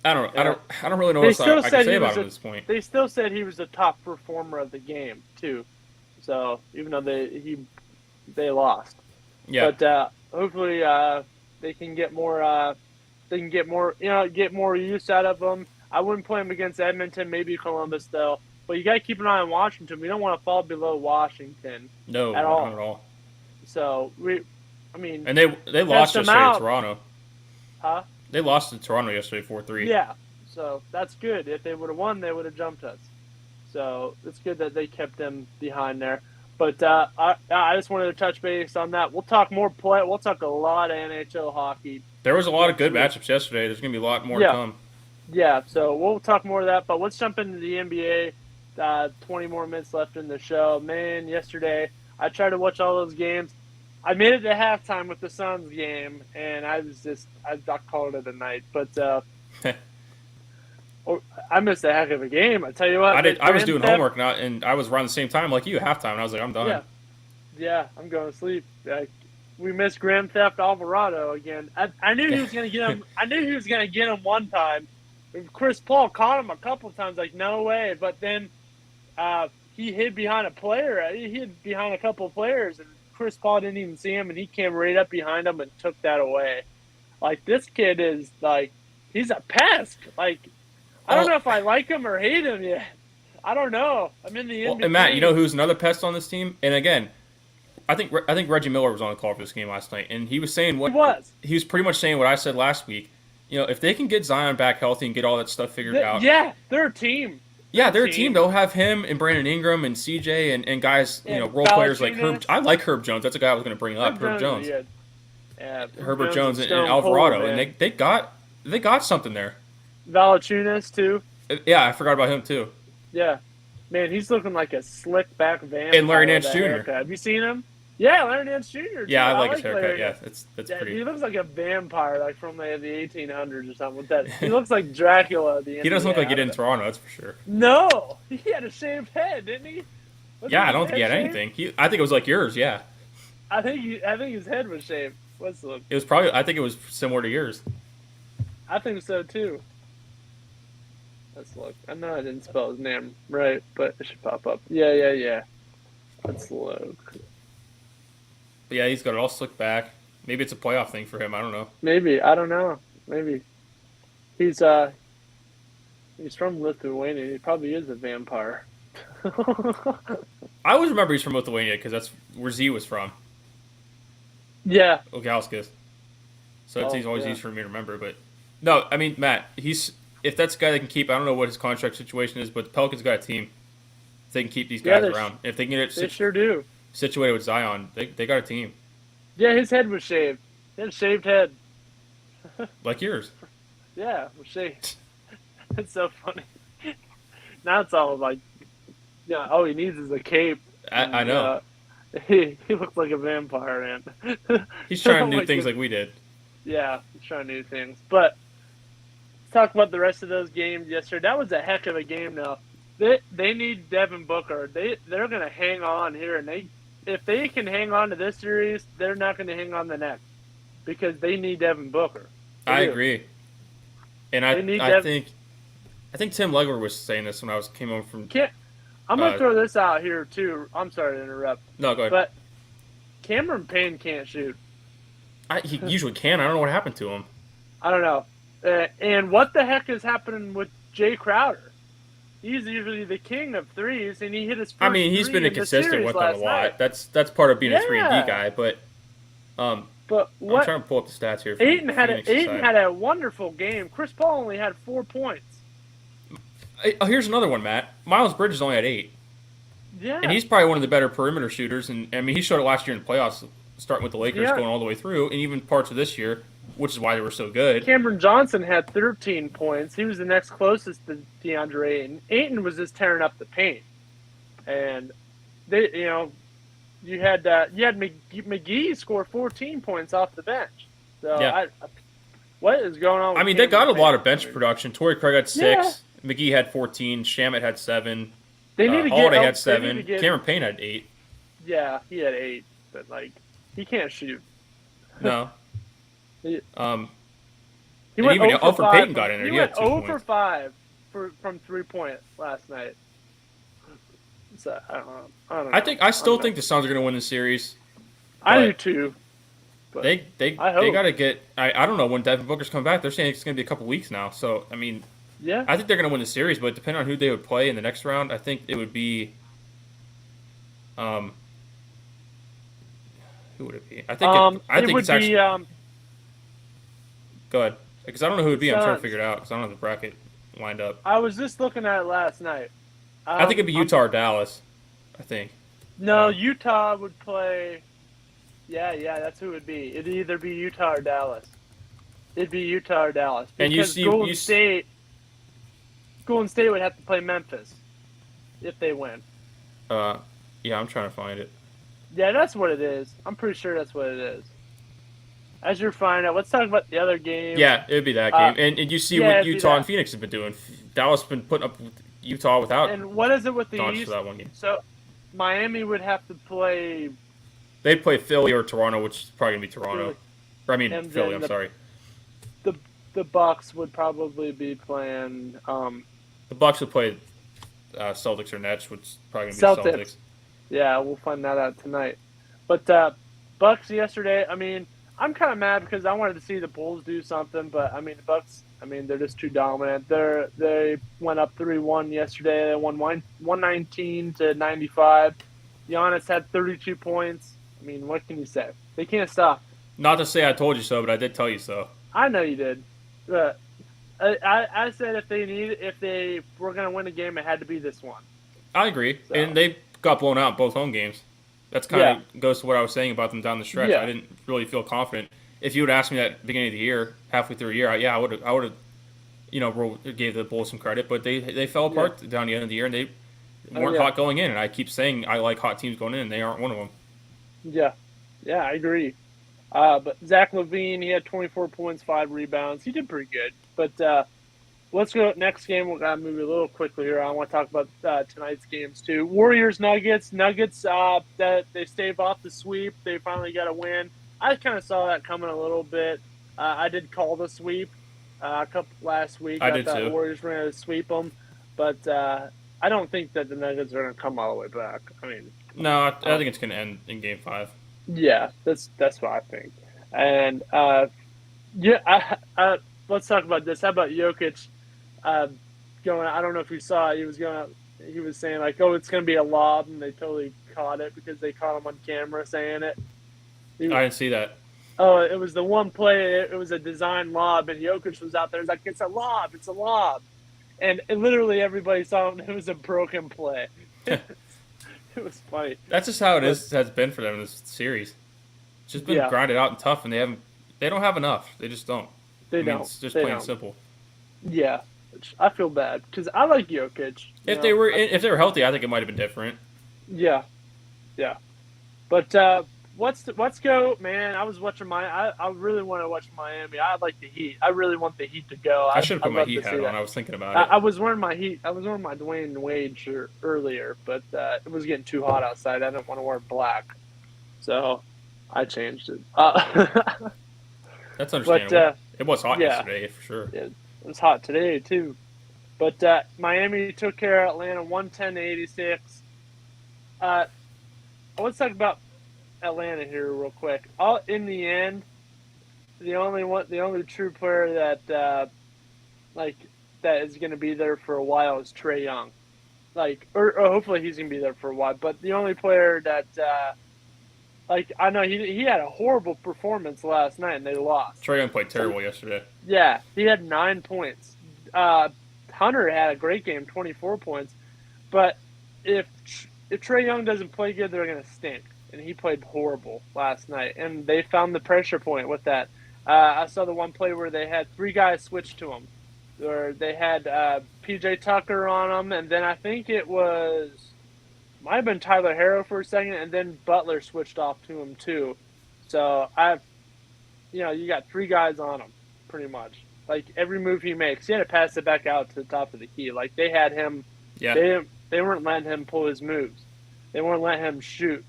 I don't really know what I can say about him at this point. They still said he was the top performer of the game too. So even though they lost, but hopefully they can get more. Get more use out of them. I wouldn't play them against Edmonton, maybe Columbus though. But you got to keep an eye on Washington. We don't want to fall below Washington. No, at all. Not at all. So and they lost yesterday to Toronto. Huh? They lost to Toronto yesterday 4-3. Yeah, so that's good. If they would have won, they would have jumped us. So it's good that they kept them behind there. But I just wanted to touch base on that. We'll talk more play. We'll talk a lot of NHL hockey. There was a lot of good matchups yesterday. There's going to be a lot more to come. Yeah, so we'll talk more of that. But let's jump into the NBA. 20 more minutes left in the show. Man, yesterday I tried to watch all those games. I made it to halftime with the Suns game, and I called it a night. But I missed a heck of a game. I tell you what. I was doing homework, and I was around the same time like you, halftime, and I was like, I'm done. Yeah, I'm going to sleep. We missed Grand Theft Alvarado again. I knew he was going to get him. I knew he was going to get him one time. Chris Paul caught him a couple of times, like, no way. But then he hid behind a player. He hid behind a couple of players, and Chris Paul didn't even see him, and he came right up behind him and took that away. Like, this kid is, like, he's a pest. Like, I don't know if I like him or hate him yet. I don't know. I'm in the in-between. And Matt, you know who's another pest on this team? And again, I think Reggie Miller was on the call for this game last night, and he was saying he was pretty much saying what I said last week. You know, if they can get Zion back healthy and get all that stuff figured out. Yeah, they're a team. Yeah, they're a team. They'll have him and Brandon Ingram and CJ and guys, role players like Herb. I like Herb Jones. That's a guy I was going to bring up. Herb Jones. Yeah, Herbert Jones and Alvarado, and they got something there. Valanciunas too. Yeah, I forgot about him too. Yeah, man, he's looking like a slick back vampire. And Larry Nance Jr. Have you seen him? Yeah, Larry Nance Jr. Too. Yeah, I like his haircut. Yeah, that's pretty. He looks like a vampire, like from the 1800s or something. With that, he looks like Dracula. At the end he doesn't look like he did in Toronto. That's for sure. No, he had a shaved head, didn't he? I don't think he had anything. I think it was like yours. Yeah. I think his head was shaved. Let's look. It was probably. I think it was similar to yours. I think so too. Let's look. I know I didn't spell his name right, but it should pop up. Yeah. Let's look. But yeah, he's got it all slicked back. Maybe it's a playoff thing for him. I don't know. Maybe I don't know. Maybe he's from Lithuania. He probably is a vampire. I always remember he's from Lithuania because that's where Z was from. Yeah. Ogalskis. So it's always yeah. easy for me to remember. But no, I mean Matt, if that's a guy they can keep, I don't know what his contract situation is, but the Pelicans got a team. If they can keep these guys around. If they can get they sure do. Situated with Zion, they got a team. Yeah, his head was shaved. He had a shaved head. Like yours. Yeah, it was shaved. It's so funny. Now it's all like, yeah, all he needs is a cape. I know. He looks like a vampire, man. He's trying new things like we did. Yeah, he's trying new things. But let's talk about the rest of those games yesterday. That was a heck of a game now. They need Devin Booker. They're going to hang on here, and if they can hang on to this series, they're not going to hang on the next because they need Devin Booker. I agree. And I think Tim Legler was saying this when I came home from. I'm going to throw this out here too. I'm sorry to interrupt. No, go ahead. But Cameron Payne can't shoot. He usually can. I don't know what happened to him. I don't know. And what the heck is happening with Jay Crowder? He's usually the king of threes, and he hit his first he's been inconsistent with them a lot. Night. That's part of being a 3-and-D guy. But what, I'm trying to pull up the stats here. Ayton had a wonderful game. Chris Paul only had 4 points. Here's another one, Matt. Miles Bridges only had 8. Yeah. And he's probably one of the better perimeter shooters. And I mean, he showed it last year in the playoffs, starting with the Lakers, going all the way through, and even parts of this year, which is why they were so good. Cameron Johnson had 13 points. He was the next closest to DeAndre Ayton. Ayton was just tearing up the paint, and you had McGee score 14 points off the bench. So what is going on? I mean, they got a lot of bench production. Torrey Craig had 6. McGee had 14. Shamet had 7. They need to Holiday had 7. Cameron Payne had 8. Yeah, he had 8, but he can't shoot. No. He went even Alfred Payton got in there. He went 0 for 5 from 3-point last night. So I don't know. I still think the Suns are going to win the series. I do too. But they got to get. I don't know when Devin Booker's come back. They're saying it's going to be a couple weeks now. So I mean, I think they're going to win the series. But depending on who they would play in the next round, I think it would be. Who would it be? I think it's actually. Go ahead, because I don't know who it would be. I'm trying to figure it out because I don't have the bracket lined up. I was just looking at it last night. I think it'd be Utah or Dallas. I think. No, Utah would play. Yeah, that's who it would be. It'd either be Utah or Dallas. It'd be Utah or Dallas. Because Golden State would have to play Memphis if they win. Yeah, I'm trying to find it. Yeah, that's what it is. I'm pretty sure that's what it is. As you're finding out, let's talk about the other game. Yeah, it would be that game. And you see what Utah and Phoenix have been doing. Dallas has been putting up with Utah without. And what is it with the East? For that one game. So Miami would have to play. They'd play Philly or Toronto, which is probably going to be Toronto. Philly, I'm sorry. The Bucks would probably be playing. The Bucks would play Celtics or Nets, which is probably going to be Celtics. Yeah, we'll find that out tonight. But Bucks yesterday, I mean, I'm kind of mad because I wanted to see the Bulls do something, but I mean the Bucks. I mean they're just too dominant. They went up 3-1 yesterday. They won 119-95. Giannis had 32 points. I mean, what can you say? They can't stop. Not to say I told you so, but I did tell you so. I know you did. But I said if they were going to win a game, it had to be this one. I agree, and they got blown out both home games. That's kind of goes to what I was saying about them down the stretch. I didn't really feel confident. If you would ask me that at the beginning of the year, halfway through the year, I would have, gave the Bulls some credit. But they fell apart down the end of the year, and they weren't hot going in. And I keep saying I like hot teams going in, and they aren't one of them. Yeah, I agree. But Zach LaVine, he had 24 points, 5 rebounds. He did pretty good. But let's go next game. We're gonna move a little quickly here. I want to talk about tonight's games too. Warriors Nuggets. Nuggets that they stave off the sweep. They finally got a win. I kind of saw that coming a little bit. I did call the sweep a couple last week. I did thought too. Warriors were going to sweep them, but I don't think that the Nuggets are going to come all the way back. I mean, No, I think it's going to end in Game 5. yeah, that's what I think. And let's talk about this. How about Jokic going? I don't know if you saw it. He was saying like, "Oh, it's going to be a lob," and they totally caught it because they caught him on camera saying it. I didn't see that. Oh, it was the one play. It was a design lob, and Jokic was out there. He's like, "It's a lob! It's a lob!" And literally everybody saw it. It was a broken play. It was funny. That's just how it has been for them in this series. It's just been grinded out and tough, and they don't have enough. They just don't. They don't. It's just plain simple. Yeah, I feel bad because I like Jokic. If they were healthy, I think it might have been different. Yeah. But let's go, man. I was watching I really want to watch Miami. I like the Heat. I really want the Heat to go. I should have put my Heat hat on. I was thinking about it. I was wearing my Heat. I was wearing my Dwayne Wade shirt earlier, but it was getting too hot outside. I didn't want to wear black, so I changed it. That's understandable. It was hot yesterday for sure. It was hot today too. But Miami took care of Atlanta 110-86. Let's talk about Atlanta here real quick. In the end, the only true player that that is going to be there for a while is Trae Young. Or hopefully he's going to be there for a while. But the only player that I know he had a horrible performance last night and they lost. Trae Young played terrible yesterday. Yeah, he had 9 points. Hunter had a great game, 24 points. But if Trae Young doesn't play good, they're going to stink. And he played horrible last night. And they found the pressure point with that. I saw the one play where they had 3 guys switch to him. Where they had P.J. Tucker on him, and then I think it might have been Tyler Harrow for a second, and then Butler switched off to him too. So you got 3 guys on him, pretty much. Like every move he makes, he had to pass it back out to the top of the key. Like they had him. Yeah. They weren't letting him pull his moves. They weren't letting him shoot.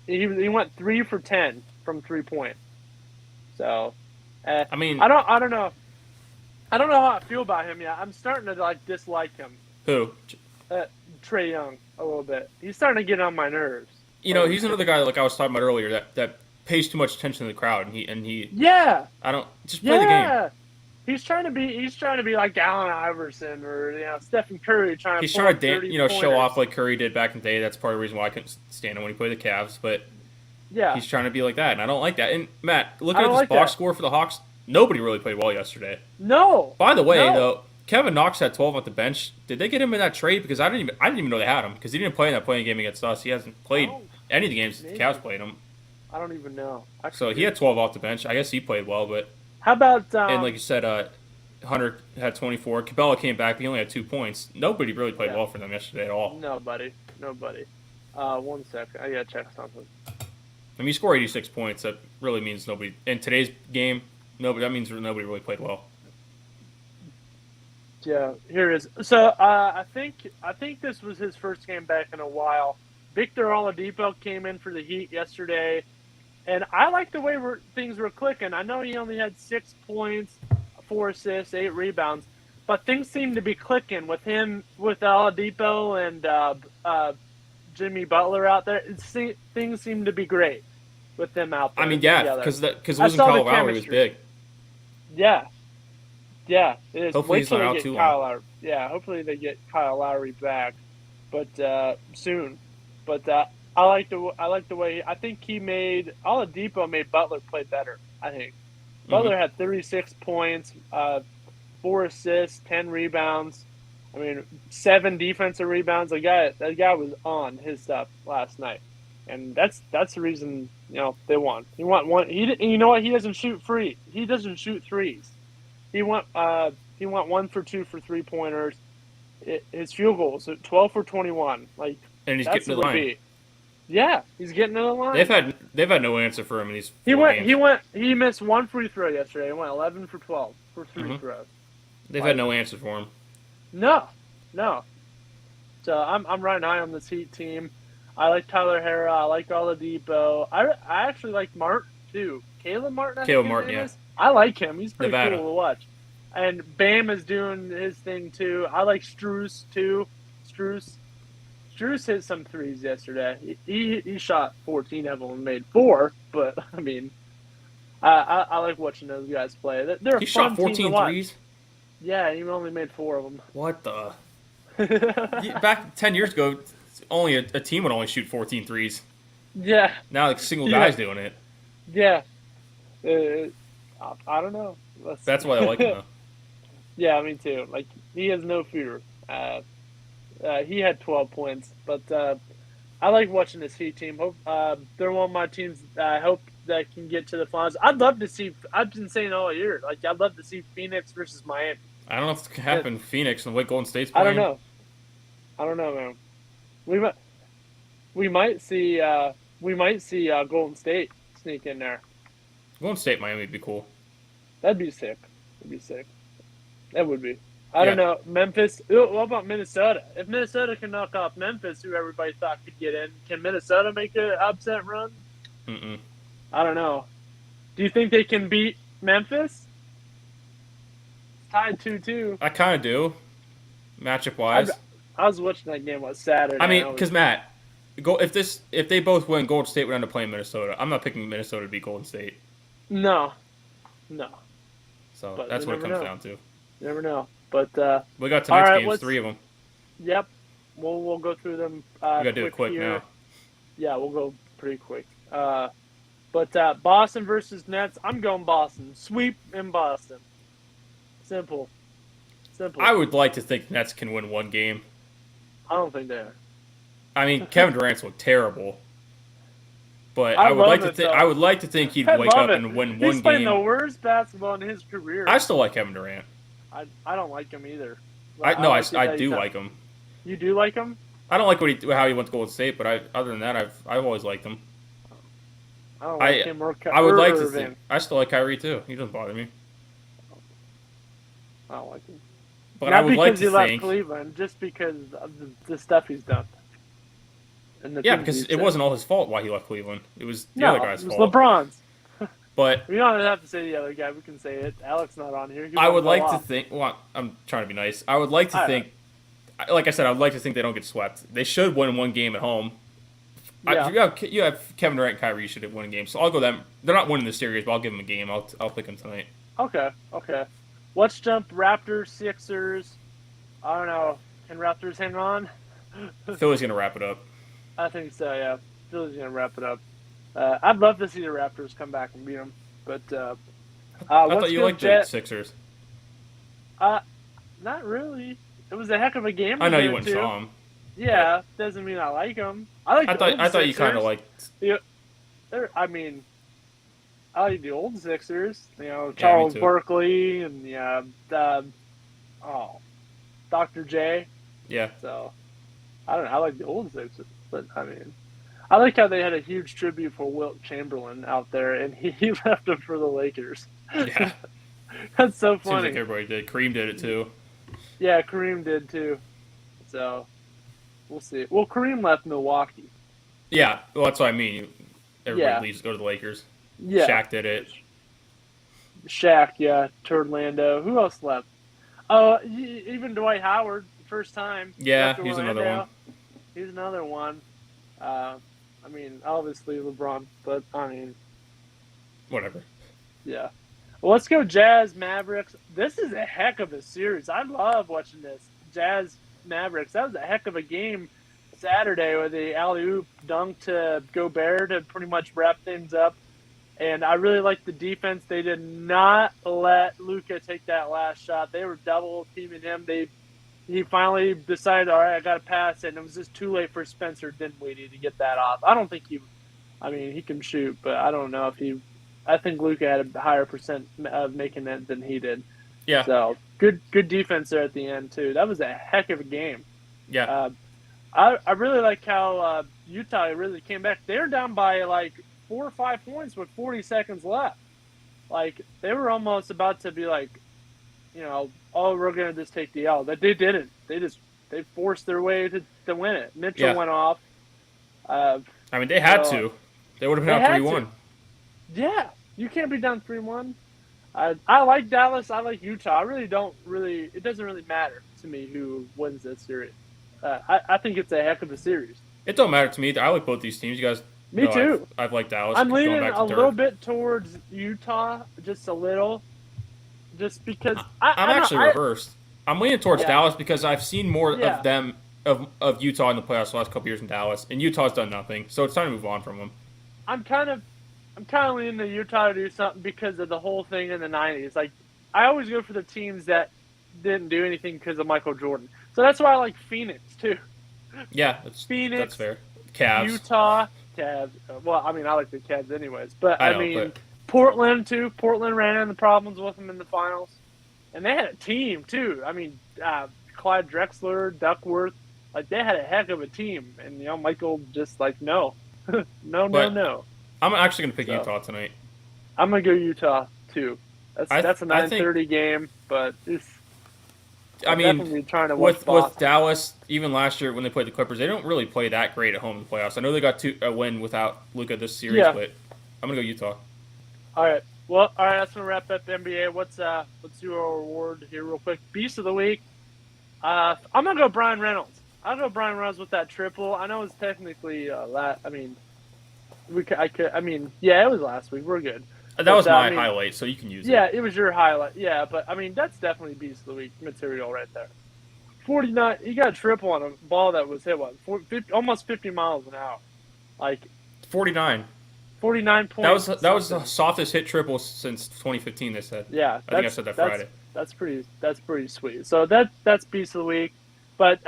He went 3 for 10 from 3-point. So, I don't know. I don't know how I feel about him yet. I'm starting to dislike him. Who? Trae Young a little bit. He's starting to get on my nerves. He's another guy like I was talking about earlier that pays too much attention to the crowd and he. Yeah. I don't just play the game. He's trying to be like Allen Iverson or Stephen Curry trying to show off like Curry did back in the day. That's part of the reason why I couldn't stand him when he played the Cavs. But yeah, he's trying to be like that, and I don't like that. And Matt, looking at this box score for the Hawks, nobody really played well yesterday. No. By the way, though, Kevin Knox had 12 off the bench. Did they get him in that trade? Because I didn't even know they had him because he didn't play in that playing game against us. He hasn't played any of the games the Cavs played him. I don't even know. So he had 12 off the bench. I guess he played well, but how about and like you said, Hunter had 24. Cabela came back, but he only had 2 points. Nobody really played well for them yesterday at all. Nobody. 1 second. I gotta check something. I mean, you score 86 points. That really means nobody. In today's game, that means nobody really played well. Yeah, here it is. So I think this was his first game back in a while. Victor Oladipo came in for the Heat yesterday, and I like the way things were clicking. I know he only had 6 points, 4 assists, 8 rebounds, but things seem to be clicking with him, with Oladipo and Jimmy Butler out there. Things seem to be great with them out there. I mean, yeah, because losing Kyle Lowry was big. Yeah, it is. Hopefully he's not out too long. Yeah, hopefully they get Kyle Lowry back, but soon. But I like the way I think Oladipo made Butler play better. I think Butler had 36 points, 4 assists, 10 rebounds. I mean, 7 defensive rebounds. That guy was on his stuff last night, and that's the reason they won. He won one. You know what? He doesn't shoot free. He doesn't shoot threes. He went 1 for 2 for 3-pointers. His field goals 12 for 21. And he's getting to the line. Yeah, he's getting to the line. They've had no answer for him in these. Games. He missed 1 free throw yesterday. He went 11 for 12 for free throws. They've Like, had no answer for him. no, no. So I'm riding high on this Heat team. I like Tyler Hera. I like Oladipo. I actually like Martin too. Caleb Martin, I think Caleb his Martin, name yeah. is. I like him. He's pretty Nevada. cool to watch. And Bam is doing his thing too. I like Struess too. Struess. Struess hit some threes yesterday. He shot 14 of them and made 4. But I mean, I like watching those guys play. They're a He shot fun team to 14 watch. threes? Yeah, he only made 4 of What the? them. Back 10 years ago, only a team would only shoot 14 threes. Yeah, Now, like, single yeah, guys doing it. yeah. I don't know. That's why I like him, though. Yeah, me too. Like he has no fear. He had 12 points, but I like watching this Heat team. Hope they're one of my teams. I hope that can get to the finals. I'd love to see. I've been saying all year, like I'd love to see Phoenix versus Miami. I don't know if it can happen. Phoenix and the way Golden State's I playing. don't know, man. We might see Golden State sneak in there. Golden State, Miami would be cool. That'd be sick. That would be. I don't know. Memphis. What about Minnesota? If Minnesota can knock off Memphis, who everybody thought could get in, can Minnesota make an upset run? Mm-mm. I don't know. Do you think they can beat Memphis? Tied 2-2. I kind of do, matchup wise. I was watching that game on Saturday. I mean, because Matt, if they both win, Golden State would end up playing Minnesota. I'm not picking Minnesota to beat Golden State. No. So But that's you what it never comes know. down to. You never know. But We got tonight's right, games, 3 of them. Yep. We'll go through them. We gotta do it quick here. now. Yeah, we'll go pretty quick. But Boston versus Nets. I'm going Boston. Sweep in Boston. Simple. I would like to think Nets can win one game. I don't think they are. I mean, Kevin Durant's looked terrible, but I I would love like to it, think though. I would like to think he'd I wake love up it. and win one He's playing the game. worst basketball in his career. I still like Kevin Durant. I don't like him either. I like do like him. You do like him? I don't like how he went to Golden State, but other than that, I've always liked him. I don't like him or I would like to Irving. think I still like Kyrie too. He doesn't bother me. I don't like him. But Not I would like because he to left think. Cleveland, just because of the stuff he's done. And the Yeah, things because he's it said. wasn't all his fault why he left Cleveland. It was the other guy's it was fault. LeBron's. But We don't have to say the other guy. We can say it. Alex not on here. He I won't would go like to off. think. Well, I'm trying to be nice. I would like to I- think. Like I said, I'd like to think they don't get swept. They should win one game at home. Yeah. You have Kevin Durant and Kyrie should have won a game. So I'll go them. They're not winning the series, but I'll give them a game. I'll pick them tonight. Okay. Let's jump Raptors, Sixers. I don't know. Can Raptors hang on? Philly's gonna wrap it up. I think so, yeah. Philly's going to wrap it up. I'd love to see the Raptors come back and beat them. But I thought you liked the Sixers. Not really. It was a heck of a game. I know you there, went too. saw them. Yeah, doesn't mean I like them. I thought you kind of liked. I mean, I like the old Sixers. You know, me Charles too. Barkley and Dr. J. Yeah, So I don't know. I like the old Sixers, but I mean, I like how they had a huge tribute for Wilt Chamberlain out there, and he left him for the Lakers. yeah. That's so Seems funny. like everybody did. Kareem did it too. Yeah, Kareem did too. So we'll see. Well, Kareem left Milwaukee. Yeah, well, that's what I mean. Everybody Yeah. leaves to go to the Lakers. Yeah, Shaq did it. Shaq. Yeah, to Orlando. Who else left? Oh, even Dwight Howard, first time. Yeah, left he's another Orlando. one. He's another one. I mean, obviously LeBron, but I mean, Whatever. yeah. Well, let's go Jazz Mavericks. This is a heck of a series. I love watching this. Jazz Mavericks. That was a heck of a game Saturday with the alley-oop dunk to Gobert to pretty much wrap things up. And I really liked the defense. They did not let Luka take that last shot. They were double teaming him. He finally decided, all right, I got to pass it. And it was just too late for Spencer Dinwiddie to get that off. I don't think he can shoot, but I don't know if I think Luka had a higher percent of making it than he did. Yeah. So good defense there at the end too. That was a heck of a game. Yeah. I really like how Utah really came back. They're down by like 4 or 5 points with 40 seconds left. Like they were almost about to be like oh, we're gonna just take the L. That they didn't. They forced their way to win it. Mitchell went off. I mean, they had to. They would have been out 3-1. Yeah, you can't be down 3-1. I like Dallas. I like Utah. I really don't really. It doesn't really matter to me who wins this series. I think it's a heck of a series. It don't matter to me. I like both these teams. You guys. Me too. I've liked Dallas. I'm leaning a little bit towards Utah, just a little, just because I'm actually reversed. I'm leaning towards Dallas because I've seen more of them of Utah in the playoffs the last couple years in Dallas, and Utah's done nothing. So it's time to move on from them. I'm kind of leaning to Utah to do something because of the whole thing in the '90s. Like, I always go for the teams that didn't do anything because of Michael Jordan. So that's why I like Phoenix too. Yeah, Phoenix, that's fair. Cavs, Utah, Cavs. Well, I mean, I like the Cavs anyways, but I mean, Portland too. Portland ran into problems with them in the finals, and they had a team too. I mean, Clyde Drexler, Duckworth, like they had a heck of a team, and Michael just like no. No. I'm actually gonna pick Utah tonight. I'm gonna go Utah too. That's a 9:30 game, but definitely trying to watch with Dallas. Even last year when they played the Clippers, they don't really play that great at home in the playoffs. I know they got a win without Luka this series, but I'm gonna go Utah. All right. Well, that's gonna wrap up the NBA. Let's do our award here real quick. Beast of the week. I'm gonna go Brian Reynolds. I'll go Brian Reynolds with that triple. I know it's technically it was last week. We're good. That was my highlight, so you can use it. Yeah, it was your highlight. Yeah, but that's definitely Beast of the Week material right there. 49. He got a triple on a ball that was hit almost 50 miles an hour. Like 49. 49 points. That was the softest hit triple since 2015. They said. Yeah, I think I said that Friday. That's pretty sweet. So that's Beast of the Week. But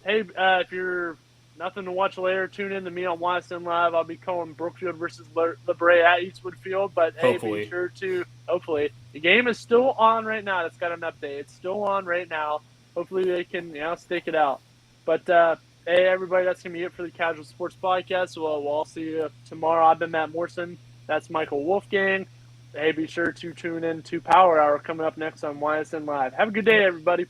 hey, if you're nothing to watch later, tune in to me on YSN Live. I'll be calling Brookfield versus La Brea at Eastwood Field. But hey, be sure to hopefully the game is still on right now. It's got an update. It's still on right now. Hopefully they can stick it out. But hey, everybody, that's gonna be it for the Casual Sports Podcast. Well, we'll all see you tomorrow. I've been Matt Morrison. That's Michael Wolfgang. Hey, be sure to tune in to Power Hour coming up next on YSN Live. Have a good day, everybody.